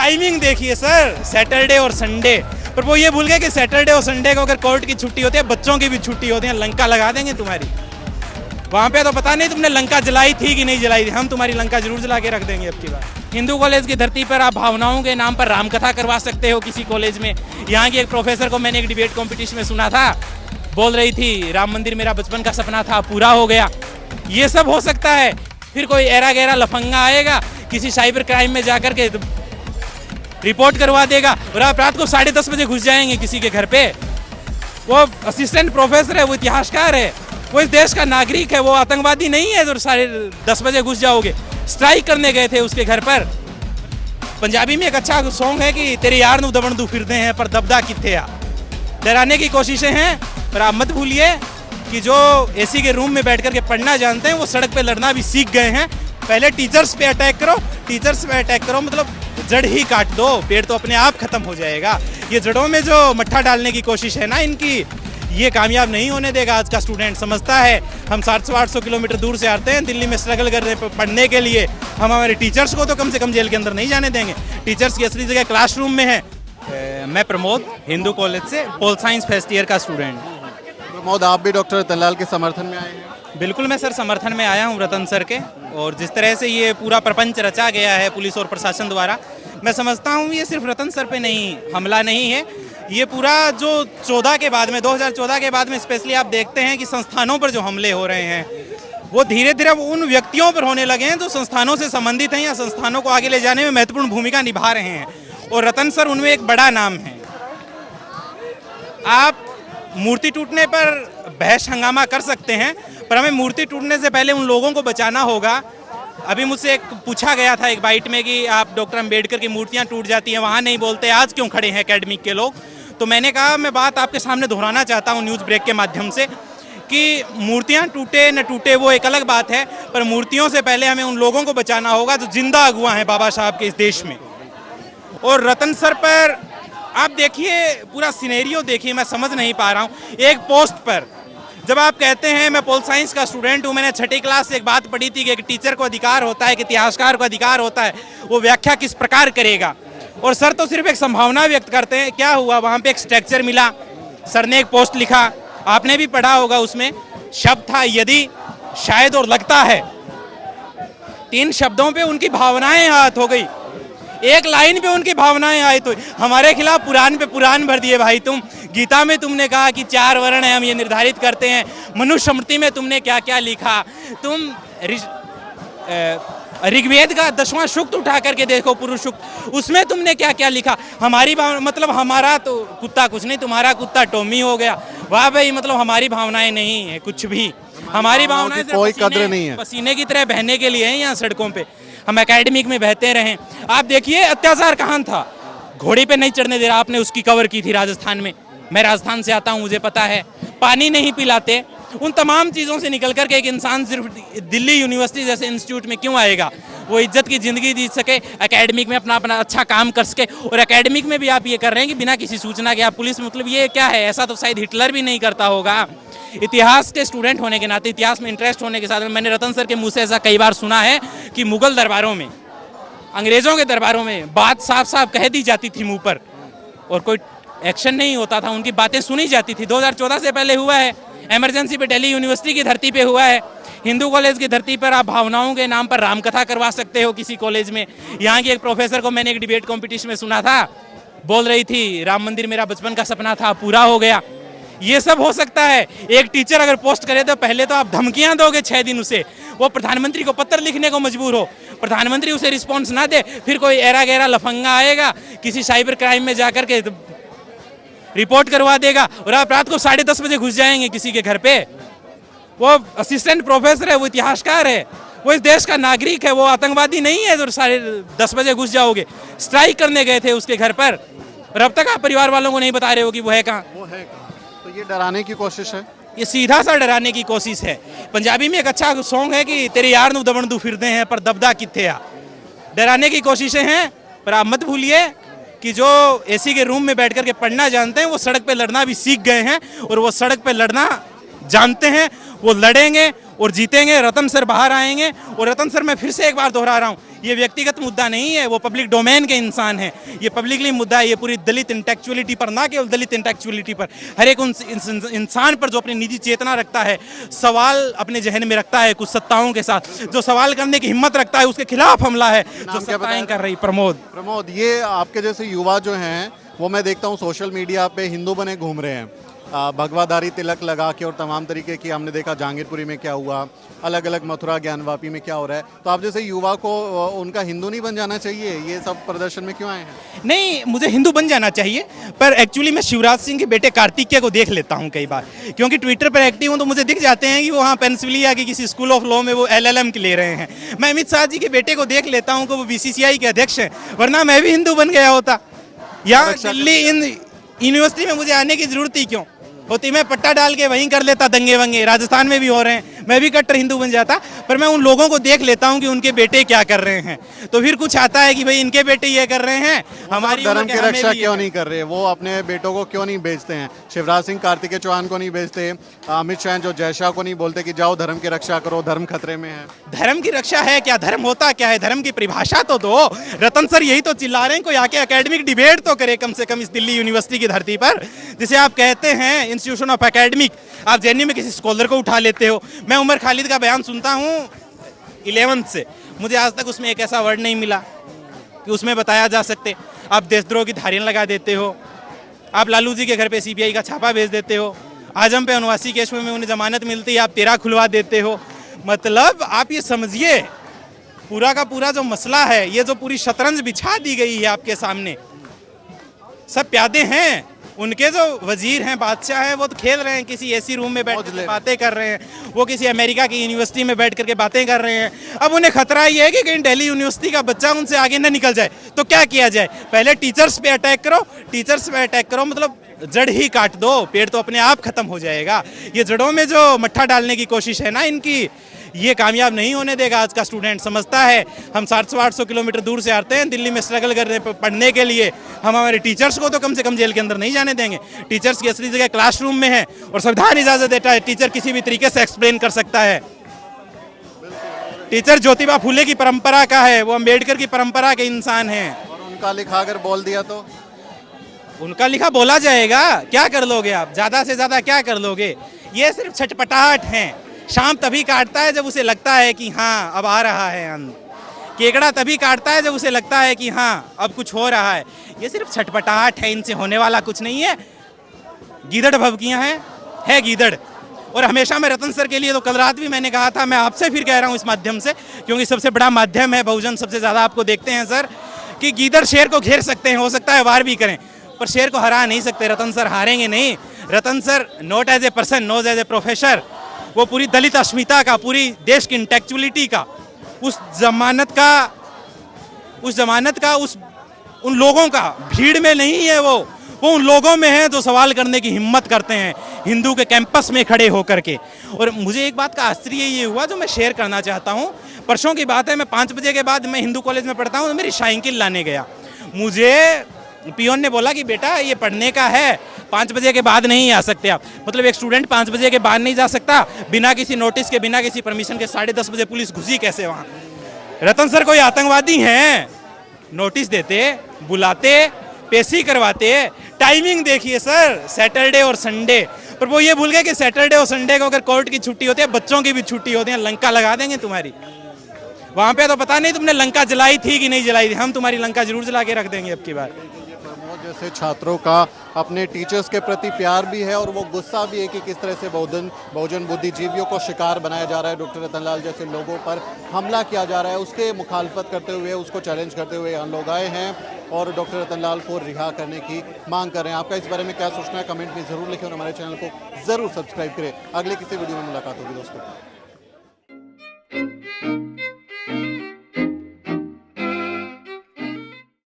Timing देखिए sir, Saturday और Sunday, पर वो ये भूल गए कि सैटरडे और संडे को अगर कोर्ट की छुट्टी होती है, बच्चों की भी छुट्टी होती है, लंका लगा देंगे तुम्हारी। वहाँ पे तो पता नहीं तुमने लंका जलाई थी कि नहीं जलाई थी, हम तुम्हारी लंका जरूर जला के रख देंगे अब की बार। हिंदू कॉलेज की धरती पर आप भावनाओं के नाम पर रामकथा करवा सकते हो किसी कॉलेज में। यहाँ की एक प्रोफेसर को मैंने एक डिबेट कॉम्पिटिशन में सुना था, बोल रही थी राम मंदिर मेरा बचपन का सपना था, पूरा हो गया। ये सब हो सकता है। फिर कोई एरा गहरा लफंगा आएगा, किसी साइबर क्राइम में जाकर के रिपोर्ट करवा देगा और आप रात को 10:30 बजे घुस जाएंगे किसी के घर पे। वो असिस्टेंट प्रोफेसर है, वो इतिहासकार है, वो इस देश का नागरिक है, वो आतंकवादी नहीं है जो 10:30 बजे घुस जाओगे। स्ट्राइक करने गए थे उसके घर पर। पंजाबी में एक अच्छा सॉन्ग है कि तेरे यार नू दबण दू फिरदे हैं पर दबदा किथे आ। डराने की कोशिशें हैं, पर आप मत भूलिए कि जो एसी के रूम में बैठ कर के पढ़ना जानते हैं वो सड़क पे लड़ना भी सीख गए हैं। पहले टीचर्स पे अटैक करो, टीचर्स पे अटैक करो मतलब जड़ ही काट दो, पेड़ तो अपने आप खत्म हो जाएगा। ये जड़ों में जो मट्ठा डालने की कोशिश है ना इनकी, ये कामयाब नहीं होने देगा। आज का स्टूडेंट समझता है हम 700-800 किलोमीटर दूर से आते हैं दिल्ली में स्ट्रगल कर रहे हैं पढ़ने के लिए, हम हमारे टीचर्स को तो कम से कम जेल के अंदर नहीं जाने देंगे। टीचर्स की असली जगह क्लासरूम में है। मैं प्रमोद, हिंदू कॉलेज से पोल साइंस फर्स्ट ईयर का स्टूडेंट। प्रमोद, आप भी डॉक्टर रतन लाल के समर्थन में आए हैं? बिल्कुल, मैं सर समर्थन में आया हूँ रतन सर के, और जिस तरह से ये पूरा प्रपंच रचा गया है पुलिस और प्रशासन द्वारा, मैं समझता हूँ ये सिर्फ रतन सर पे नहीं हमला नहीं है, ये पूरा जो 2014 के बाद में स्पेशली आप देखते हैं कि संस्थानों पर जो हमले हो रहे हैं वो धीरे धीरे उन व्यक्तियों पर होने लगे हैं जो संस्थानों से संबंधित हैं या संस्थानों को आगे ले जाने में महत्वपूर्ण भूमिका निभा रहे हैं, और रतन सर उनमें एक बड़ा नाम है। आप मूर्ति टूटने पर बहस हंगामा कर सकते हैं, पर हमें मूर्ति टूटने से पहले उन लोगों को बचाना होगा। अभी मुझसे एक पूछा गया था एक बाइट में कि आप डॉक्टर अंबेडकर की मूर्तियां टूट जाती हैं, वहाँ नहीं बोलते, आज क्यों खड़े हैं एकेडमिक के लोग? तो मैंने कहा मैं बात आपके सामने दोहराना चाहता हूँ न्यूज़ ब्रेक के माध्यम से कि मूर्तियां टूटे न टूटे वो एक अलग बात है, पर मूर्तियों से पहले हमें उन लोगों को बचाना होगा जो जिंदा अगुआ हैं बाबा साहब के इस देश में। और रतन सर पर आप देखिए पूरा सिनेरियो देखिए, मैं समझ नहीं पा रहा हूँ। एक पोस्ट पर जब आप कहते हैं, मैं पोल साइंस का स्टूडेंट हूँ, मैंने 6ठी क्लास से एक बात पढ़ी थी कि एक टीचर को अधिकार होता है, एक इतिहासकार को अधिकार होता है, वो व्याख्या किस प्रकार करेगा। और सर तो सिर्फ एक संभावना व्यक्त करते हैं। क्या हुआ, वहाँ पे एक स्ट्रक्चर मिला, सर ने एक पोस्ट लिखा, आपने भी पढ़ा होगा, उसमें शब्द था यदि, शायद और लगता है। 3 शब्दों पे उनकी भावनाएं हाथ हो गई, एक लाइन पे उनकी भावनाएं आई। तो हमारे खिलाफ पुराण पे पुराण भर दिए भाई तुम। गीता में तुमने कहा कि 4 वर्ण है, हम ये निर्धारित करते हैं। मनुस्मृति में तुमने क्या क्या लिखा, तुम ऋग्वेद का 10वां सूक्त उठा करके देखो, पुरुष सूक्त, उसमें तुमने क्या क्या लिखा। हमारी मतलब हमारा तो कुत्ता कुछ नहीं, तुम्हारा कुत्ता टॉमी हो गया। वाह भाई, मतलब हमारी भावनाएं नहीं है कुछ भी, हमारी भावनाएं कोई कद्र नहीं है, पसीने की तरह बहने के लिए हैं यहाँ सड़कों पे, हम एकेडमिक में बहते रहें। आप देखिए अत्याचार कहाँ था, घोड़ी पे नहीं चढ़ने दे रहा, आपने उसकी कवर की थी राजस्थान में। मैं राजस्थान से आता हूँ, मुझे पता है। पानी नहीं पिलाते, उन तमाम चीज़ों से निकल करके एक इंसान सिर्फ दिल्ली यूनिवर्सिटी जैसे इंस्टीट्यूट में क्यों आएगा? वो इज्जत की ज़िंदगी जी सके, एकेडमिक में अपना अच्छा काम कर सके। और एकेडमिक में भी आप ये कर रहे हैं कि बिना किसी सूचना के आप पुलिस, मतलब ये क्या है? ऐसा तो शायद हिटलर भी नहीं करता होगा। इतिहास के स्टूडेंट होने के नाते, इतिहास में इंटरेस्ट होने के साथ में, मैंने रतन सर के मुँह से ऐसा कई बार सुना है कि मुगल दरबारों में, अंग्रेज़ों के दरबारों में बात साफ साफ कह दी जाती थी मुँह पर, और कोई एक्शन नहीं होता था, उनकी बातें सुनी जाती थी। 2014 से पहले हुआ है, इमरजेंसी पे दिल्ली यूनिवर्सिटी की धरती पे हुआ है। हिंदू कॉलेज की धरती पर आप भावनाओं के नाम पर रामकथा करवा सकते हो किसी कॉलेज में। यहाँ की एक प्रोफेसर को मैंने एक डिबेट कॉम्पिटिशन में सुना था, बोल रही थी राम मंदिर मेरा बचपन का सपना था, पूरा हो गया। ये सब हो सकता है। एक टीचर अगर पोस्ट करे तो पहले तो आप धमकियां दोगे 6 दिन उसे, वो प्रधानमंत्री को पत्र लिखने को मजबूर हो, प्रधानमंत्री उसे रिस्पॉन्स ना दे, फिर कोई एरा गहरा लफंगा आएगा, किसी साइबर क्राइम में जाकर के रिपोर्ट करवा देगा और आप रात को 10:30 बजे घुस जाएंगे किसी के घर पे। वो असिस्टेंट प्रोफेसर है, वो इतिहासकार है, वो इस देश का नागरिक है, वो आतंकवादी नहीं है जो 10:30 बजे घुस जाओगे। स्ट्राइक करने गए थे उसके घर पर, और अब तक आप परिवार वालों को नहीं बता रहे हो कि वो है कहाँ। तो ये डराने की कोशिश है, ये सीधा सा डराने की कोशिश है। पंजाबी में एक अच्छा सॉन्ग है कि तेरे यार नू दबण दू फिरदे हैं पर दबदा किथे आ। डराने की कोशिशें हैं, पर आप मत भूलिए कि जो एसी के रूम में बैठ कर के पढ़ना जानते हैं वो सड़क पे लड़ना भी सीख गए हैं, और वो सड़क पे लड़ना जानते हैं, वो लड़ेंगे और जीतेंगे, रतन सर बाहर आएंगे। और रतन सर, मैं फिर से एक बार दोहरा रहा हूँ, ये व्यक्तिगत मुद्दा नहीं है, वो पब्लिक डोमेन के इंसान हैं, ये पब्लिकली मुद्दा है, ये पूरी दलित इंटेलेक्चुअलिटी पर, ना केवल दलित इंटेलेक्चुअलिटी पर, हर एक उन इंसान पर जो अपनी निजी चेतना रखता है, सवाल अपने जहन में रखता है, कुछ सत्ताओं के साथ जो सवाल करने की हिम्मत रखता है, उसके खिलाफ हमला है जो सत्ताएं कर रही। प्रमोद, ये आपके जैसे युवा जो हैं वो मैं देखता हूँ सोशल मीडिया पे हिंदू बने घूम रहे हैं, भगवाधारी तिलक लगा के, और तमाम तरीके की, हमने देखा जहांगीरपुरी में क्या हुआ, अलग अलग मथुरा ज्ञानवापी में क्या हो रहा है। तो आप जैसे युवा को उनका हिंदू नहीं बन जाना चाहिए? ये सब प्रदर्शन में क्यों आए हैं? नहीं, मुझे हिंदू बन जाना चाहिए, पर एक्चुअली मैं शिवराज सिंह के बेटे कार्तिकेय को देख लेता हूँ कई बार, क्योंकि ट्विटर पर एक्टिव हूँ, तो मुझे दिख जाते हैं कि वो वहाँ पेंसिल्वेनिया की किसी स्कूल ऑफ लॉ में वो LLM ले रहे हैं। मैं अमित शाह जी के बेटे को देख लेता हूँ कि वो BCCI के अध्यक्ष हैं, वरना मैं भी हिंदू बन गया होता। यहाँ दिल्ली यूनिवर्सिटी में मुझे आने की जरूरत ही क्यों होती? मैं पट्टा डाल के वहीं कर लेता दंगे वंगे, राजस्थान में भी हो रहे हैं, मैं भी कट्टर हिंदू बन जाता। पर मैं उन लोगों को देख लेता हूँ कि उनके बेटे क्या कर रहे हैं, तो फिर कुछ आता है कि भाई इनके बेटे ये कर रहे हैं, हमारी धर्म की रक्षा क्यों नहीं कर रहे? वो अपने बेटों को क्यों नहीं भेजते हैं? शिवराज सिंह कार्तिकेय चौहान को नहीं भेजते, अमित शाह जो जय शाह को नहीं बोलते कि जाओ धर्म की रक्षा करो, धर्म खतरे में है? धर्म की रक्षा है क्या? धर्म होता क्या है? धर्म की परिभाषा तो दो। रतन सर यही तो चिल्ला रहे हैं, कोई आके एकेडमिक डिबेट तो करे कम से कम इस दिल्ली यूनिवर्सिटी की धरती पर, जिसे आप कहते हैं इंस्टीट्यूशन ऑफ एकेडमिक। आप जेएनयू में किसी स्कॉलर को उठा लेते हो। मैं उमर खालिद का बयान सुनता हूँ 11th से, मुझे आज तक उसमें एक ऐसा वर्ड नहीं मिला कि उसमें बताया जा सकते। आप देशद्रोह की धारियां लगा देते हो, आप लालू जी के घर पे CBI का छापा भेज देते हो, आजम पे अनवासी केस में उन्हें जमानत मिलती है, आप 13 खुलवा देते हो। मतलब आप ये समझिए पूरा का पूरा जो मसला है, ये जो पूरी शतरंज बिछा दी गई है आपके सामने, सब प्यादे हैं, उनके जो वजीर हैं, बादशाह हैं, वो तो खेल रहे हैं, किसी ऐसी रूम में बैठ कर बातें कर रहे हैं, वो किसी अमेरिका की यूनिवर्सिटी में बैठ करके बातें कर रहे हैं। अब उन्हें खतरा ये है कि कहीं दिल्ली यूनिवर्सिटी का बच्चा उनसे आगे न निकल जाए, तो क्या किया जाए? पहले टीचर्स पे अटैक करो, टीचर्स पे अटैक करो मतलब जड़ ही काट दो, पेड़ तो अपने आप खत्म हो जाएगा। ये जड़ों में जो मट्ठा डालने की कोशिश है ना इनकी, ये कामयाब नहीं होने देगा। आज का स्टूडेंट समझता है, हम 700-800 किलोमीटर दूर से आते हैं दिल्ली में स्ट्रगल करने पढ़ने के लिए, हम हमारे टीचर्स को तो कम से कम जेल के अंदर नहीं जाने देंगे। टीचर्स की असली जगह क्लासरूम में है, और संविधान इजाजत देता है टीचर किसी भी तरीके से एक्सप्लेन कर सकता है। टीचर ज्योतिबा फुले की परंपरा का है, वो अम्बेडकर की परंपरा के इंसान हैं। और उनका लिखा अगर बोल दिया तो उनका लिखा बोला जाएगा, क्या कर लोगे आप? ज्यादा से ज्यादा क्या कर लोगे? ये सिर्फ छटपटाहट है। शाम तभी काटता है जब उसे लगता है कि हाँ अब आ रहा है अंत। केकड़ा तभी काटता है जब उसे लगता है कि हाँ अब कुछ हो रहा है। ये सिर्फ छटपटाहट है, इनसे होने वाला कुछ नहीं है। गीदड़ भभकियाँ है गीदड़। और हमेशा मैं रतन सर के लिए, तो कल रात भी मैंने कहा था, मैं आपसे फिर कह रहा हूँ इस माध्यम से, क्योंकि सबसे बड़ा माध्यम है, बहुजन सबसे ज़्यादा आपको देखते हैं सर, कि गीदड़ शेर को घेर सकते हैं, हो सकता है वार भी करें, पर शेर को हरा नहीं सकते। रतन सर हारेंगे नहीं। Ratan sir not as a person, not as a professor, वो पूरी दलित अस्मिता का, पूरी देश की इंटेलेक्चुअलिटी का, उस जमानत का उन लोगों का, भीड़ में नहीं है वो उन लोगों में है जो सवाल करने की हिम्मत करते हैं हिंदू के कैंपस में खड़े होकर के। और मुझे एक बात का आश्चर्य ये हुआ जो मैं शेयर करना चाहता हूँ। परसों की बात है, मैं 5 बजे के बाद, मैं हिंदू कॉलेज में पढ़ता हूँ, तो मेरी साइकिल लाने गया। मुझे पियोन ने बोला कि बेटा ये पढ़ने का है, 5 बजे के बाद नहीं आ सकते आप। मतलब एक स्टूडेंट 5 बजे के बाद नहीं जा सकता, बिना किसी नोटिस के, बिना किसी परमिशन के। 10:30 बजे पुलिस घुसी कैसे वहाँ? रतन सर कोई आतंकवादी हैं? नोटिस देते, बुलाते, पेशी करवाते। टाइमिंग देखिए सर, सैटरडे और संडे। पर वो ये भूल गए कि सैटरडे और संडे को अगर कोर्ट की छुट्टी होती है, बच्चों की भी छुट्टी होती है, लंका लगा देंगे तुम्हारी। वहाँ पे तो पता नहीं तुमने लंका जलाई थी कि नहीं जलाई थी, हम तुम्हारी लंका जरूर जला के रख देंगे अब की बार। जैसे छात्रों का अपने टीचर्स के प्रति प्यार भी है और वो गुस्सा भी है कि किस तरह से बहुजन बुद्धिजीवियों को शिकार बनाया जा रहा है, डॉक्टर रतनलाल जैसे लोगों पर हमला किया जा रहा है, उसके मुखालफत करते हुए, उसको चैलेंज करते हुए यहाँ लोग आए हैं और डॉक्टर रतनलाल को रिहा करने की मांग कर रहे हैं। आपका इस बारे में क्या सोचना है? कमेंट में ज़रूर लिखें और हमारे चैनल को ज़रूर सब्सक्राइब करें। अगले किसी वीडियो में मुलाकात होगी दोस्तों।